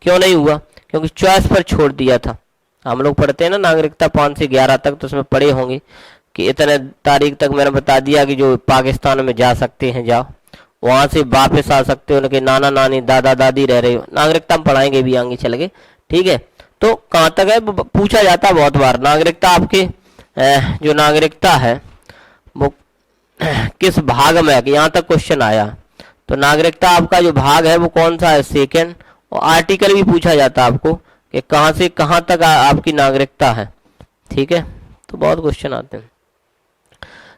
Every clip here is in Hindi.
क्यों नहीं हुआ? क्योंकि चॉइस पर छोड़ दिया था। हम लोग पढ़ते हैं ना नागरिकता 5 से 11 तक, तो उसमें पढ़े होंगे कि इतने तारीख तक मैंने बता दिया कि जो पाकिस्तान में जा सकते हैं जाओ, वहां से वापस आ सकते हो, उनके नाना नानी दादा दादी रह रहे हो। नागरिकता हम पढ़ाएंगे भी आगे चल के, ठीक है। तो कहाँ तक है पूछा जाता है बहुत बार, नागरिकता आपके जो नागरिकता है वो किस भाग में है, यहाँ तक क्वेश्चन आया। तो नागरिकता आपका जो भाग है वो कौन सा है? सेकंड। और आर्टिकल भी पूछा जाता है आपको कि कहाँ से कहाँ तक आपकी नागरिकता है, ठीक है। तो बहुत क्वेश्चन आते हैं,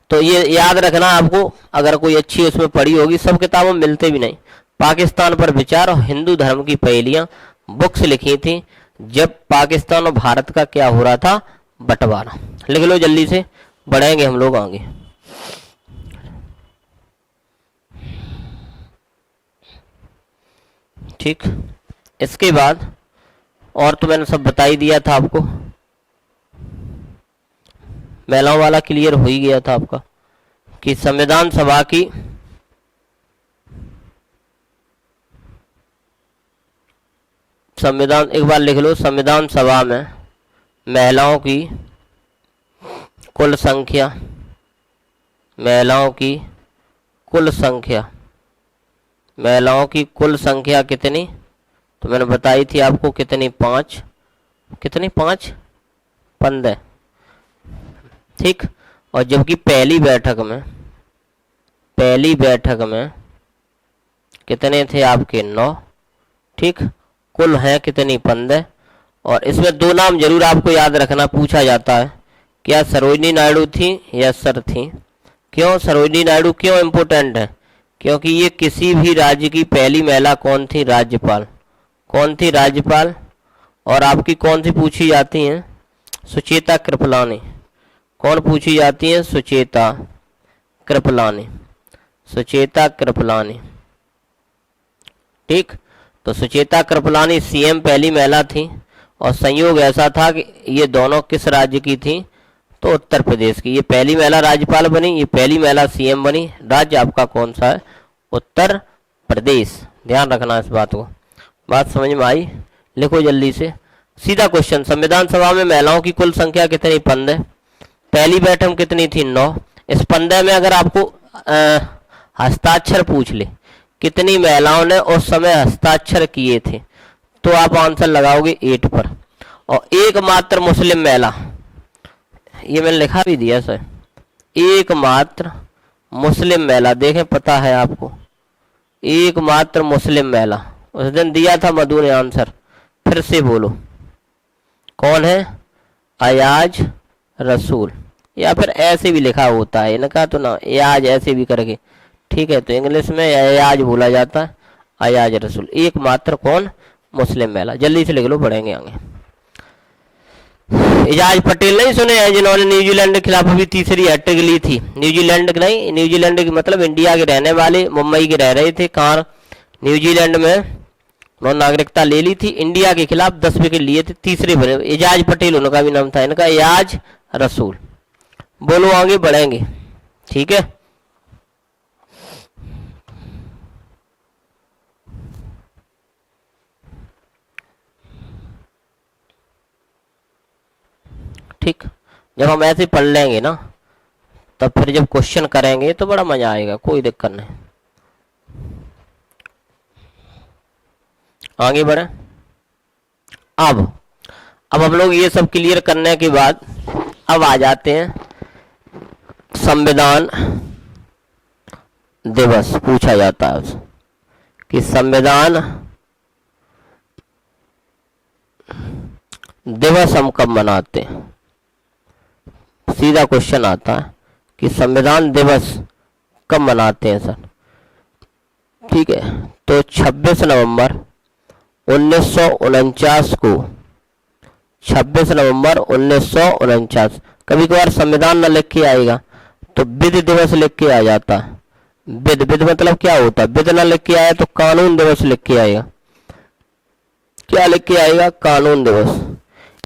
तो ये याद रखना आपको। अगर कोई अच्छी उसमें पढ़ी होगी, सब किताबों में मिलते भी नहीं। पाकिस्तान पर विचार और हिंदू धर्म की पहेलियां बुक्स लिखी थी जब पाकिस्तान और भारत का क्या हो रहा था? बंटवारा। लिख लो जल्दी से, बढ़ेंगे हम लोग आगे। ठीक, इसके बाद और तो मैंने सब बता ही दिया था आपको। महिलाओं वाला क्लियर हो ही गया था आपका कि संविधान सभा की एक बार लिख लो, संविधान सभा में महिलाओं की कुल संख्या, महिलाओं की कुल संख्या, महिलाओं की कुल संख्या कितनी? तो मैंने बताई थी आपको कितनी? 5। कितनी? 5, 15, ठीक। और जबकि पहली बैठक में कितने थे आपके? 9, ठीक। कुल हैं कितनी? 15। और इसमें 2 नाम जरूर आपको याद रखना, पूछा जाता है। क्या सरोजिनी नायडू थी या सर थी? क्यों सरोजिनी नायडू क्यों इम्पोर्टेंट है? क्योंकि ये किसी भी राज्य की पहली महिला कौन थी? राज्यपाल। कौन थी? राज्यपाल। और आपकी कौन सी पूछी जाती हैं? सुचेता कृपलानी। कौन पूछी जाती है? सुचेता कृपलानी। सुचेता कृपलानी, ठीक। तो सुचेता कृपलानी सीएम पहली महिला थी। और संयोग ऐसा था कि ये दोनों किस राज्य की थी? तो उत्तर प्रदेश की। ये पहली महिला राज्यपाल बनी, ये पहली महिला सीएम बनी। राज्य आपका कौन सा है? उत्तर प्रदेश। ध्यान रखना इस बात को। बात समझ में आई? लिखो जल्दी से। सीधा क्वेश्चन, संविधान सभा में महिलाओं की कुल संख्या कितनी? 15। पहली बैठक कितनी थी? 9। इस 15 में अगर आपको हस्ताक्षर पूछ ले कितनी महिलाओं ने उस समय हस्ताक्षर किए थे, तो आप आंसर लगाओगे 8 पर। और एकमात्र मुस्लिम महिला, ये मैंने लिखा भी दिया सर, एकमात्र मुस्लिम महिला, देखें पता है आपको, एकमात्र मुस्लिम महिला। उस दिन दिया था मधु ने आंसर, फिर से बोलो कौन है? अयाज रसूल। या फिर ऐसे भी लिखा होता है इनका, तो ना अयाज ऐसे भी करके, ठीक है। तो इंग्लिश में अयाज बोला जाता है, अयाज रसूल। एकमात्र कौन? मुस्लिम महिला। जल्दी से लिख लो, बढ़ेंगे आगे। एजाज पटेल नहीं सुने हैं जिन्होंने न्यूजीलैंड के खिलाफ अभी तीसरी हैट्रिक ली थी? न्यूजीलैंड नहीं, न्यूजीलैंड की मतलब इंडिया के रहने वाले, मुंबई के रह रहे थे। कहाँ? न्यूजीलैंड में उन्होंने नागरिकता ले ली थी। इंडिया के खिलाफ 10 विकेट लिए थे, तीसरे बने। एजाज पटेल उनका भी नाम था, इनका एजाज रसूल। बोलो आगे बढ़ेंगे, ठीक है। ठीक, जब हम ऐसे पढ़ लेंगे ना, तब फिर जब क्वेश्चन करेंगे तो बड़ा मजा आएगा, कोई दिक्कत नहीं। आगे बढ़े। अब हम लोग ये सब क्लियर करने के बाद अब आ जाते हैं संविधान दिवस। पूछा जाता है कि संविधान दिवस हम कब मनाते हैं? सीधा क्वेश्चन आता है कि संविधान दिवस कब मनाते हैं सर? ठीक है, तो 26 नवंबर 1949 को, 26 नवंबर 1949। कभी कभार संविधान न लिख के आएगा तो विधि दिवस लिख के आ जाता है। विधि मतलब क्या होता है? विधि न लिख के आया तो कानून दिवस लिख के आएगा। क्या लिख के आएगा? कानून दिवस।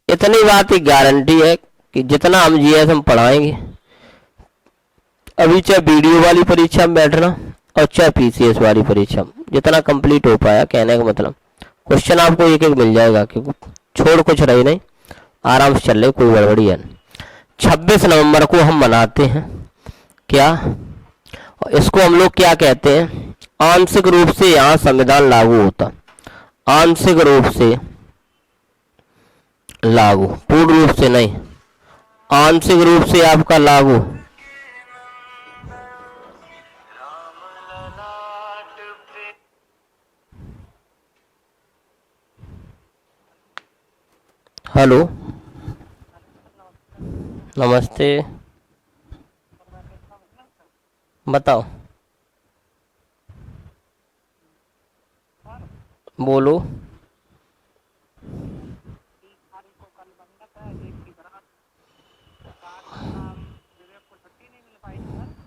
इतनी बात की गारंटी है कि जितना हम जीएस हम पढ़ाएंगे, अभी चाहे वीडियो वाली परीक्षा में बैठना और चाहे पीसीएस वाली परीक्षा में, जितना कंप्लीट हो पाया, कहने का मतलब क्वेश्चन आपको एक एक मिल जाएगा, क्योंकि छोड़ कुछ रही नहीं, आराम से चल रहे, कोई गड़बड़ी है। 26 नवंबर को हम मनाते हैं क्या, इसको हम लोग क्या कहते हैं, आंशिक रूप से यहाँ संविधान लागू होता, आंशिक रूप से लागू, पूर्ण रूप से नहीं, आंशिक रूप से आपका लागू। हेलो, नमस्ते, बताओ, बोलो।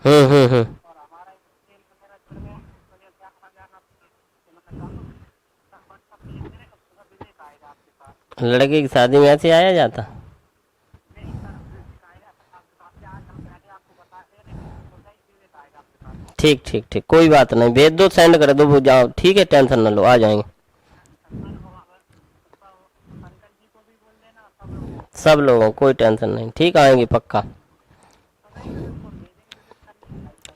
हम्म। लड़के की शादी में ऐसे आया जाता। ठीक ठीक ठीक, कोई बात नहीं, भेज दो, सेंड कर दो, वो जाओ, ठीक है, टेंशन ना लो, आ जाएंगे। सब लोगों, कोई टेंशन नहीं, ठीक, आएंगे पक्का।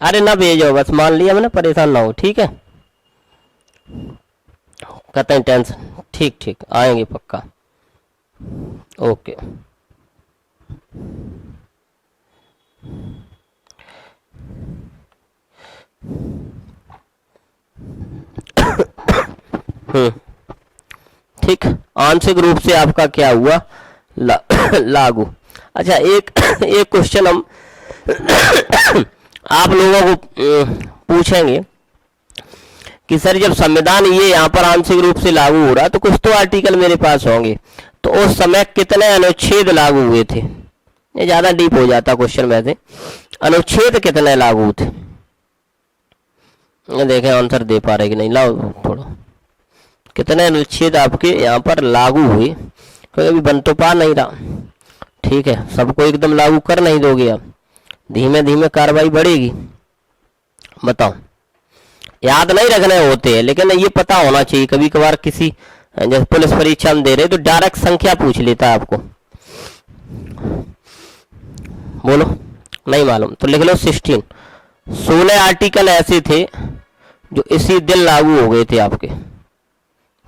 अरे ना भेजो, बस मान लिया मैंने, परेशान ना हो, ठीक है, कहते हैं टेंशन, ठीक ठीक, आएंगे पक्का, ओके। ठीक, आंशिक रूप से आपका क्या हुआ, लागू। अच्छा, एक एक क्वेश्चन हम आप लोगों को पूछेंगे कि सर जब संविधान ये यहाँ पर आंशिक रूप से लागू हो रहा, तो कुछ तो आर्टिकल मेरे पास होंगे, तो उस समय कितने अनुच्छेद लागू हुए थे। ये ज्यादा डीप हो जाता क्वेश्चन में से, अनुच्छेद कितने लागू थे, देखें आंसर दे पा रहे कि नहीं, लाओ थोड़ा, कितने अनुच्छेद आपके यहाँ पर लागू हुए, क्योंकि अभी बन तो पा नहीं रहा, ठीक है, सबको एकदम लागू कर नहीं दोगे आप, धीमे धीमे कार्रवाई बढ़ेगी। बताओ, याद नहीं रखने होते हैं, लेकिन ये पता होना चाहिए, कभी कभार किसी जैसे पुलिस परीक्षा में दे रहे तो डायरेक्ट संख्या पूछ लेता है आपको, बोलो, नहीं मालूम तो लिख लो 16। 16 आर्टिकल ऐसे थे जो इसी दिन लागू हो गए थे आपके,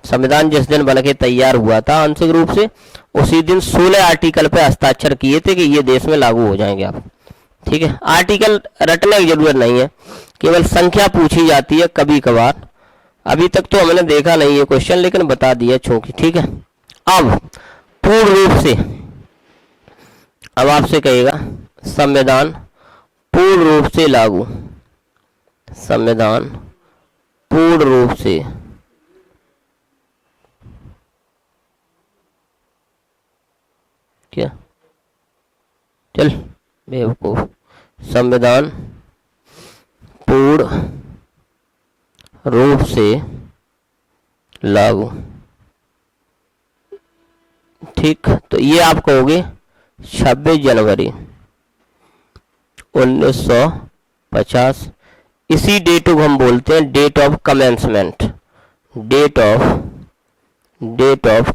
संविधान जिस दिन बन के तैयार हुआ था आंशिक रूप से, उसी दिन 16 आर्टिकल पे हस्ताक्षर किए थे कि ये देश में लागू हो जाएंगे आप, ठीक है। आर्टिकल रटने की जरूरत नहीं है, केवल संख्या पूछी जाती है कभी कभार, अभी तक तो हमने देखा नहीं है क्वेश्चन, लेकिन बता दिया चूंकि, ठीक है। अब पूर्ण रूप से, अब आपसे कहेगा संविधान पूर्ण रूप से लागू, संविधान पूर्ण रूप से क्या, चल बेवकूफ, संविधान पूर्ण रूप से लागू, ठीक, तो ये आप कहोगे 26 जनवरी 1950, इसी डेट को हम बोलते हैं date of commencement, date of,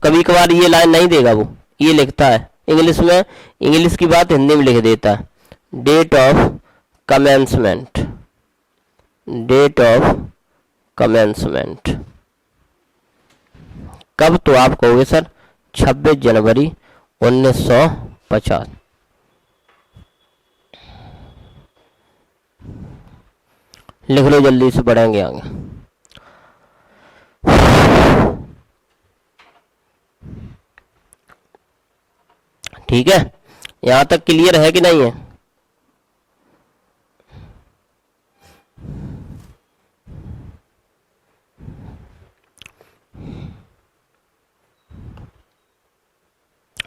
कभी कभार ये लाइन नहीं देगा वो, ये लिखता है इंग्लिश में, इंग्लिश की बात हिंदी में लिख देता है, date of commencement, date of commencement, कब, तो आप कहोगे सर 26 जनवरी 1950। लिख लो, जल्दी से पढ़ेंगे आगे। ठीक है, यहां तक क्लियर है कि नहीं है।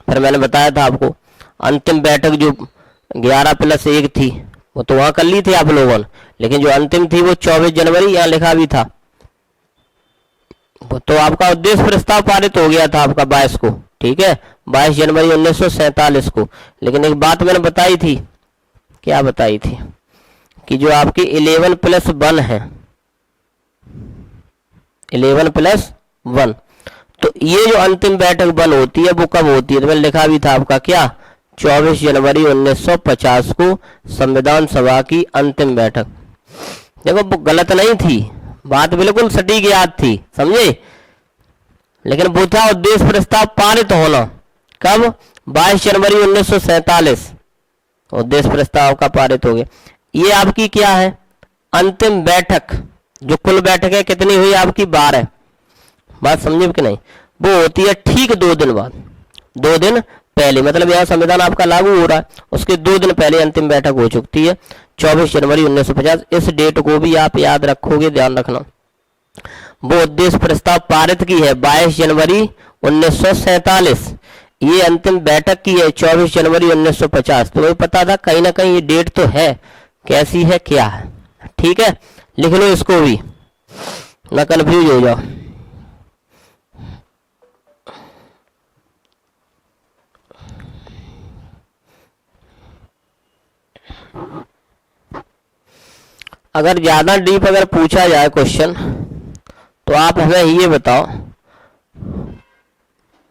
फिर मैंने बताया था आपको, अंतिम बैठक जो 11+1 थी वो तो वहां कर ली थी आप लोगों ने, लेकिन जो अंतिम थी वो 24 जनवरी यहाँ लिखा भी था, तो आपका उद्देश्य प्रस्ताव पारित हो गया था आपका 22 को, ठीक है, 22 जनवरी 1947 को। लेकिन एक बात मैंने बताई थी, क्या बताई थी, कि जो आपकी 11+1 है, 11+1, तो ये जो अंतिम बैठक बल होती है वो कब होती है, तो मैंने लिखा भी था आपका क्या, 24 जनवरी 1950 को संविधान सभा की अंतिम बैठक। देखो वो गलत नहीं थी, बात बिल्कुल सटीक याद थी, समझे। लेकिन वो था उद्देश्य प्रस्ताव पारित होना कब, 22 जनवरी 1947 उद्देश्य प्रस्ताव का पारित हो गया। ये आपकी क्या है, अंतिम बैठक। जो कुल बैठकें कितनी हुई आपकी, 12। बात समझे कि नहीं, वो होती है ठीक 2 दिन बाद, 2 दिन पहले, मतलब यह संविधान आपका लागू हो रहा है उसके 2 दिन पहले अंतिम बैठक हो चुकती है 24 जनवरी 1950। इस डेट को भी आप याद रखोगे, ध्यान रखना। वो उद्देश्य प्रस्ताव पारित की है 22 जनवरी 1947, ये अंतिम बैठक की है 24 जनवरी 1950। तो वही पता था कहीं ना कहीं ये डेट तो है, कैसी है क्या है, ठीक है। लिख लो इसको भी, ना कंफ्यूज हो जाओ। अगर ज्यादा डीप अगर पूछा जाए क्वेश्चन तो आप हमें ये बताओ,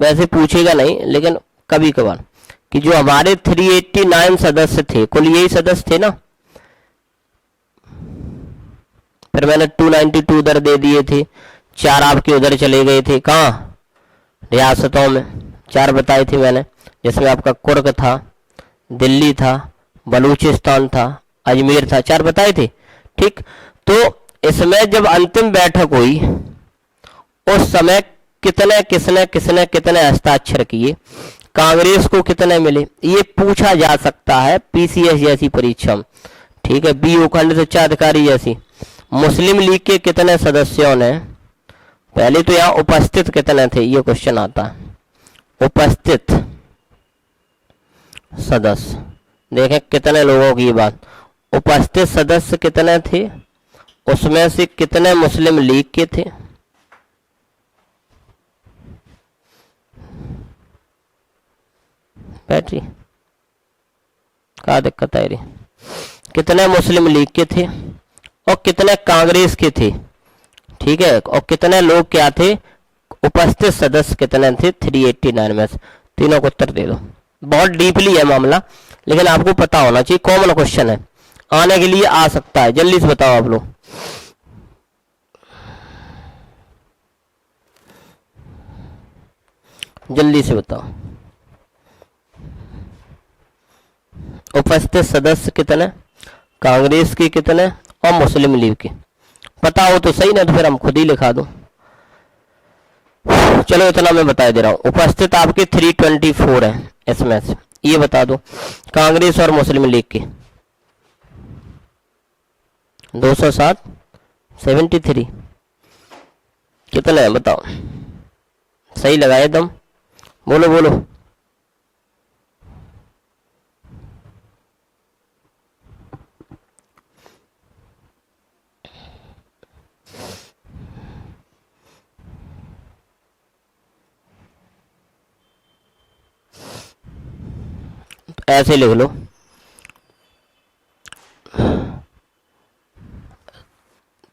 वैसे पूछेगा नहीं लेकिन कभी कभार, कि जो हमारे 389 सदस्य थे, कुल यही सदस्य थे ना, फिर मैंने 292 उधर दे दिए थे, 4 आपके उधर चले गए थे, कहाँ, रियासतों में 4 बताए थे मैंने, जिसमें आपका कुर्ग था, दिल्ली था, बलूचिस्तान था, अजमेर था, 4 बताए थे, ठीक। तो इसमें जब अंतिम बैठक हुई उस समय कितने किसने किसने कितने हस्ताक्षर किए, कांग्रेस को कितने मिले, ये पूछा जा सकता है पीसीएस जैसी परीक्षा में, ठीक है, बीओ खंड शिक्षा अधिकारी जैसी। मुस्लिम लीग के कितने सदस्यों ने, पहले तो यहाँ उपस्थित कितने थे ये क्वेश्चन आता है, उपस्थित सदस्य, देखें कितने लोगों की बात, उपस्थित सदस्य कितने थे, उसमें से कितने मुस्लिम लीग के थे, बैटरी क्या दिक्कत है रही, कितने मुस्लिम लीग के थे और कितने कांग्रेस के थे, ठीक है, और कितने लोग क्या थे, उपस्थित सदस्य कितने थे 389 में से, तीनों को उत्तर दे दो। बहुत डीपली है मामला, लेकिन आपको पता होना चाहिए, कॉमन क्वेश्चन है, आने के लिए आ सकता है। जल्दी से बताओ आप लोग, जल्दी से बताओ, उपस्थित सदस्य कितने, कांग्रेस के कितने और मुस्लिम लीग के, पता हो तो सही, ना तो फिर हम खुद ही लिखा दो। चलो इतना मैं बता दे रहा हूं, उपस्थित आपके 324 है इसमें से, ये बता दो। कांग्रेस और मुस्लिम लीग के 207, 73 कितने हैं बताओ, सही लगाए दम, बोलो बोलो। ऐसे लिख लो,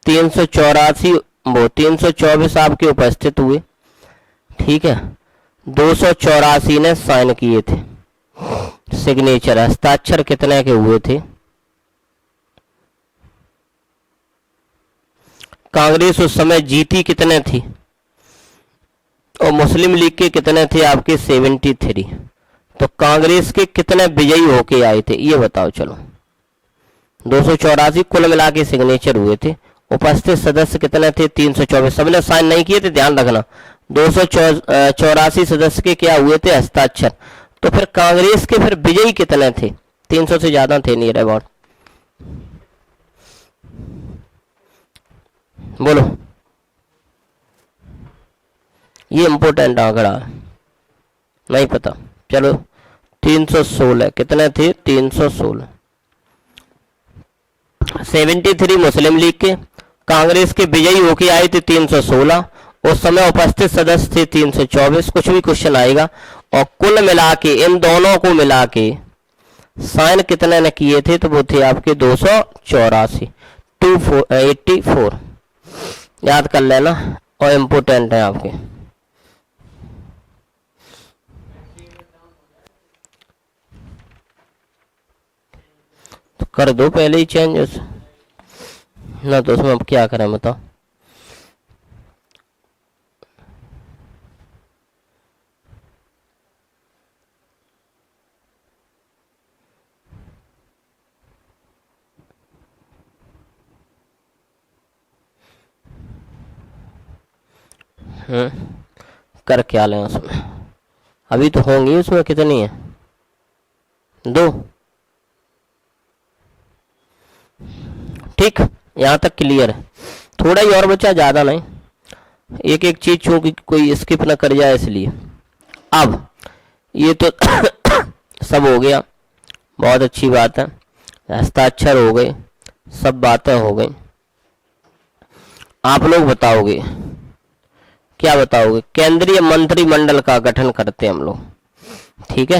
तीन सौ 324 आपके उपस्थित हुए, ठीक है, 284 ने साइन किए थे, सिग्नेचर हस्ताक्षर कितने के हुए थे, कांग्रेस उस समय जीती कितने थी और मुस्लिम लीग के कितने थे आपके 73, तो कांग्रेस के कितने विजयी होके आए थे ये बताओ। चलो 284 कुल मिला के सिग्नेचर हुए थे, उपस्थित सदस्य कितने थे 324, सबने साइन नहीं किए थे, ध्यान रखना। 284 सदस्य के क्या हुए थे हस्ताक्षर, तो फिर कांग्रेस के फिर विजयी कितने थे, 300 से ज्यादा थे नियर अबाउट, बोलो। ये इंपोर्टेंट आंकड़ा नहीं पता, चलो 316 कितने थे 316, 73 मुस्लिम लीग के, कांग्रेस के विजयी होके आए थे 316, उस समय उपस्थित सदस्य थे 324, कुछ भी क्वेश्चन आएगा, और कुल मिला के इन दोनों को मिला के साइन कितने ने किए थे, तो वो थे आपके 284, 284 याद कर लेना, और इम्पोर्टेंट है आपके, कर दो पहले ही चेंज उस ना, तो उसमें अब क्या करें बताओ। कर क्या लें उसमें, अभी तो होंगी उसमें, कितनी है, 2। ठीक, यहाँ तक क्लियर है। थोड़ा ही और बचा, ज़्यादा नहीं, एक एक चीज चूंकि कोई स्किप ना कर जाए इसलिए। अब ये तो सब हो गया, बहुत अच्छी बात है, हस्ताक्षर हो गए, सब बातें हो गई। आप लोग बताओगे, क्या बताओगे? केंद्रीय मंत्रिमंडल का गठन करते हैं हम लोग, ठीक है।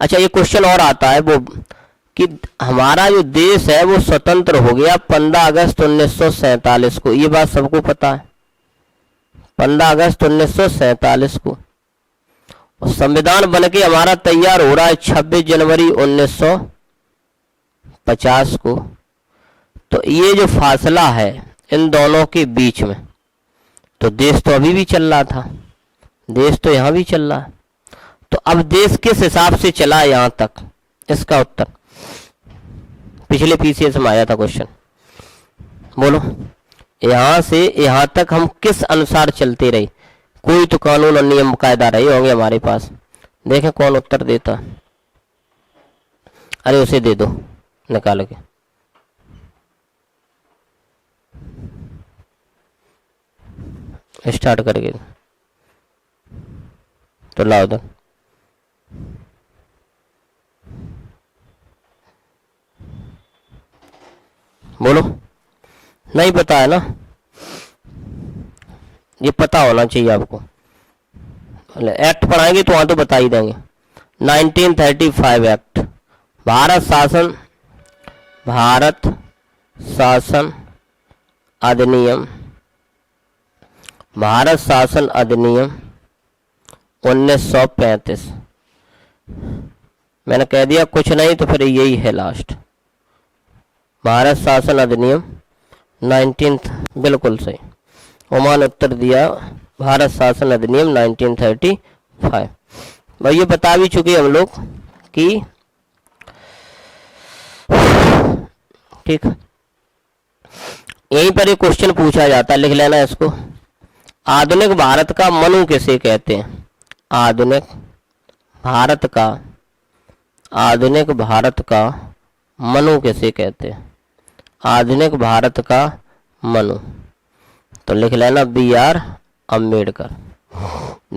अच्छा, ये क्वेश्चन और आता है वो कि हमारा जो देश है वो स्वतंत्र हो गया 15 अगस्त 1947 को, ये बात सबको पता है। 15 अगस्त 1947 को, और संविधान बनके हमारा तैयार हो रहा है 26 जनवरी 1950 को। तो ये जो फासला है इन दोनों के बीच में, तो देश तो अभी भी चल रहा था, देश तो यहां भी चल रहा है। तो अब देश किस हिसाब से चला यहां तक, इसका उत्तर पिछले पीसीएस में आया था क्वेश्चन। बोलो, यहां से यहां तक हम किस अनुसार चलते रहे? कोई तो कानून और नियम कायदा रहे होंगे हमारे पास। देखें कौन उत्तर देता। अरे उसे दे दो निकाल के। स्टार्ट करके तो लाओ उधर। बोलो, नहीं पता है ना? ये पता होना चाहिए आपको। एक्ट पढ़ाएंगे तो वहां तो बता ही देंगे। 1935 एक्ट, भारत शासन अधिनियम, भारत शासन अधिनियम 1935। मैंने कह दिया कुछ नहीं तो फिर यही है लास्ट। भारत शासन अधिनियम 19, बिल्कुल सही। ओमान उत्तर दिया भारत शासन अधिनियम 1935। भाई ये बता भी चुके हम लोग कि ठीक, यहीं पर एक क्वेश्चन पूछा जाता है, लिख लेना इसको। आधुनिक भारत का मनु किसे कहते हैं? आधुनिक भारत का मनु किसे कहते हैं? आधुनिक भारत का मनु, तो लिख लेना BR अम्बेडकर।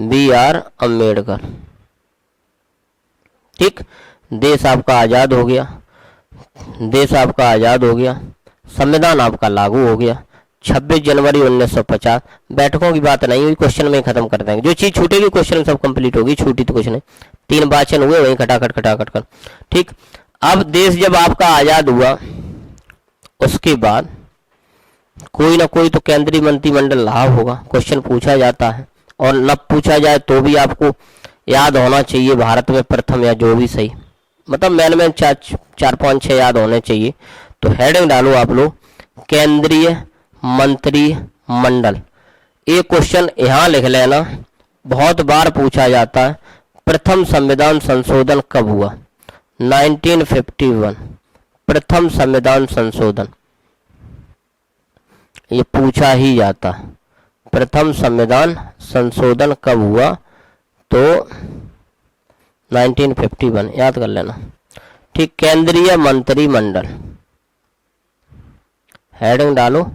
BR अम्बेडकर। ठीक, देश आपका आजाद हो गया, देश आपका आजाद हो गया, संविधान आपका लागू हो गया 26 जनवरी 1950। बैठकों की बात नहीं हुई, क्वेश्चन में खत्म कर देंगे। जो चीज छूटेगी क्वेश्चन में सब कंप्लीट होगी, छूटी तो कुछ नहीं। 3 वाचन हुए वहीं खटाखट कर। ठीक, अब देश जब आपका आजाद हुआ उसके बाद कोई ना कोई तो केंद्रीय मंत्रिमंडल रहा होगा। क्वेश्चन पूछा जाता है, और न पूछा जाए तो भी आपको याद होना चाहिए भारत में प्रथम, या जो भी सही, मतलब मैन 4 5 6 याद होने चाहिए। तो हेडिंग डालो आप लोग केंद्रीय मंत्रिमंडल। एक क्वेश्चन यहां लिख लेना, बहुत बार पूछा जाता है, प्रथम संविधान संशोधन कब हुआ? 1951। प्रथम संविधान संशोधन ये पूछा ही जाता, प्रथम संविधान संशोधन कब हुआ? तो 1951 याद कर लेना। ठीक, केंद्रीय मंत्रिमंडल, हेडिंग डालो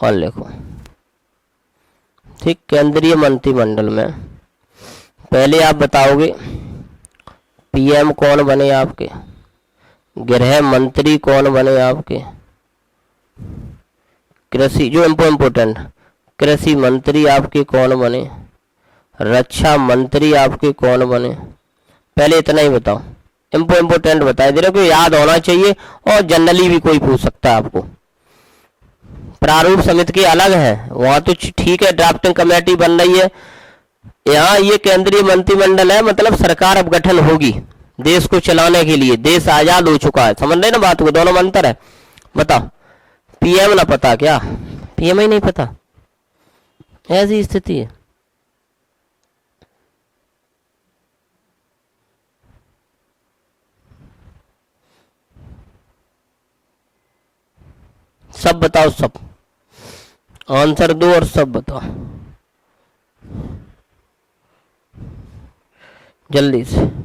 और लिखो। ठीक, केंद्रीय मंत्रिमंडल में पहले आप बताओगे PM कौन बने आपके, गृह मंत्री कौन बने आपके, कृषि, जो इम्पोर्टेंट, कृषि मंत्री आपके कौन बने, रक्षा मंत्री आपके कौन बने। पहले इतना ही बताओ, इम्पोर्टेंट बताए दे रहे हो, याद होना चाहिए, और जनरली भी कोई पूछ सकता है आपको। प्रारूप समिति के अलग है, वहां तो ठीक है, ड्राफ्टिंग कमेटी बन रही है। यहाँ ये केंद्रीय मंत्रिमंडल है, मतलब सरकार अब गठन होगी, देश को चलाने के लिए, देश आजाद हो चुका है। समझ रहे ना बात को, दोनों में अंतर है। बताओ, पीएम ना पता क्या, पीएम ही नहीं पता, ऐसी स्थिति है। सब बताओ, सब आंसर दो और सब बताओ जल्दी से।